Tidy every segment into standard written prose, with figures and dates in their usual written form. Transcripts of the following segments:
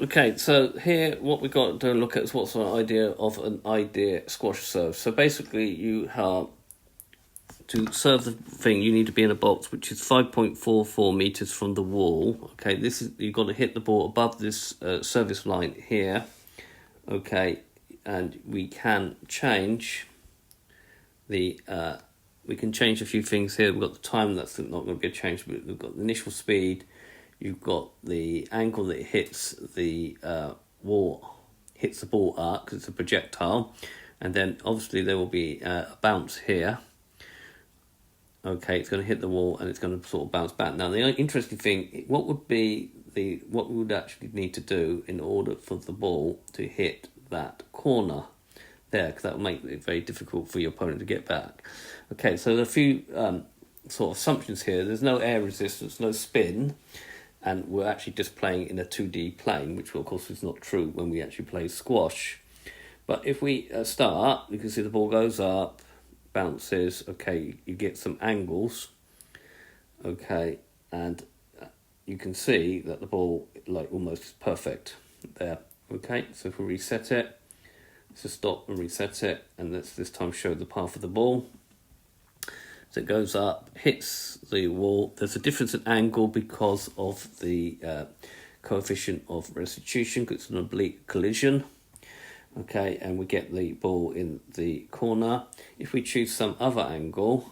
Okay, so here what we've got to look at is what's an idea of an idea squash serve. So basically you have to serve the thing, you need to be in a box which is 5.44 meters from the wall. Okay, this is, you've got to hit the ball above this service line here. Okay, and we can change the we can change a few things here. We've got the time, that's not going to be a change, but we've got the initial speed. You've got the angle that it hits the wall, hits the ball up because it's a projectile, and then obviously there will be a bounce here. Okay, it's going to hit the wall and it's going to sort of bounce back. Now the interesting thing, what would be what we would actually need to do in order for the ball to hit that corner there, because that will make it very difficult for your opponent to get back. Okay, so there are a few sort of assumptions here. There's no air resistance, no spin, and we're actually just playing in a 2D plane, which of course is not true when we actually play squash. But if we start, you can see the ball goes up, bounces, okay, you get some angles, okay, and you can see that the ball like almost is perfect there. Okay, so if we reset it, so stop and reset it, and let's this time show the path of the ball. So it goes up, hits the wall. There's a difference in angle because of the coefficient of restitution, because it's an oblique collision. Okay, and we get the ball in the corner. If we choose some other angle,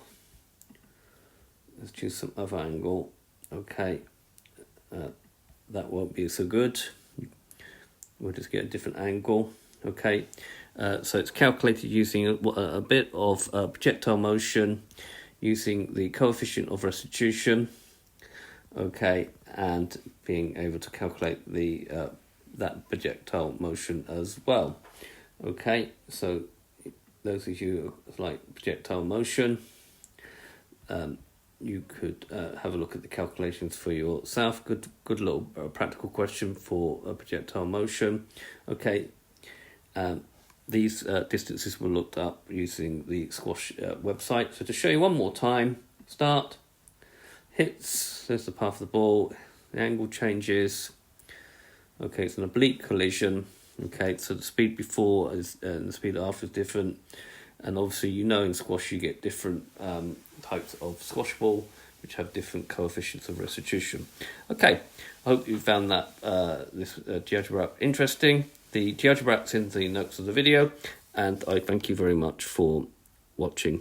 let's choose some other angle, okay, that won't be so good. We'll just get a different angle, okay. So it's calculated using a bit of projectile motion, using the coefficient of restitution, okay, and being able to calculate the that projectile motion as well. Okay, so those of you who like projectile motion, you could have a look at the calculations for yourself. Good little practical question for projectile motion. Okay, these distances were looked up using the squash website. So to show you one more time, start, hits, there's the path of the ball, the angle changes. Okay, it's an oblique collision. Okay, so the speed before is and the speed after is different. And obviously, you know, in squash you get different types of squash ball which have different coefficients of restitution. Okay, I hope you found that this GeoGebra app interesting. The GeoGebra app's in the notes of the video, and I thank you very much for watching.